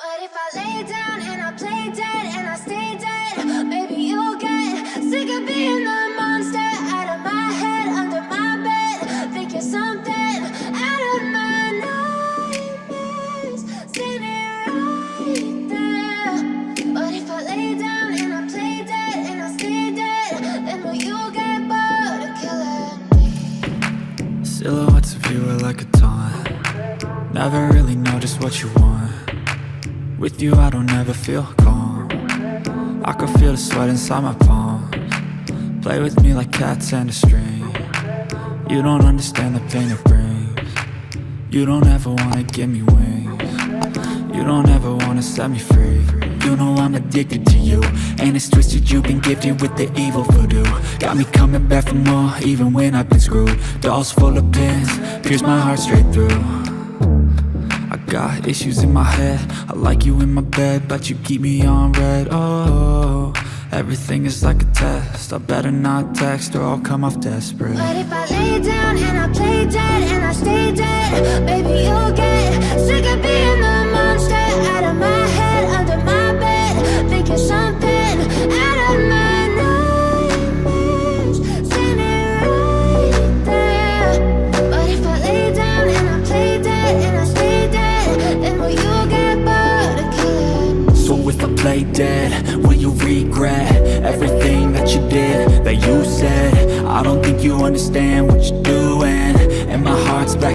But if I lay down and I play dead and I stay dead, maybe you'll get sick of being the monster out of my head, under my bed. Think you're something out of my nightmares, standing right there. But if I lay down and I play dead and I stay dead, then will you get bored of killing me? Silhouettes of you are like a taunt. Never really know just what you want. With you I don't ever feel calm. I can feel the sweat inside my palms. Play with me like cats and a string. You don't understand the pain it brings. You don't ever wanna give me wings. You don't ever wanna set me free. You know I'm addicted to you, and it's twisted, you've been gifted with the evil voodoo. Got me coming back for more, even when I've been screwed. Dolls full of pins, pierce my heart straight through. I got issues in my head, I like you in my bed, but you keep me on red. Oh, everything is like a test. I better not text or I'll come off desperate. But if I lay down and I play dead and I stay dead, maybe you'll get sick of being the monster out of my head, under my bed. Think you're something out of my nightmares, standing right there. But if I lay down and I play dead and I stay dead, then will you get bored of killing me? So if I play dead, will you regret everything that you did, that you said? I don't think you understand what you're doing, and my heart's back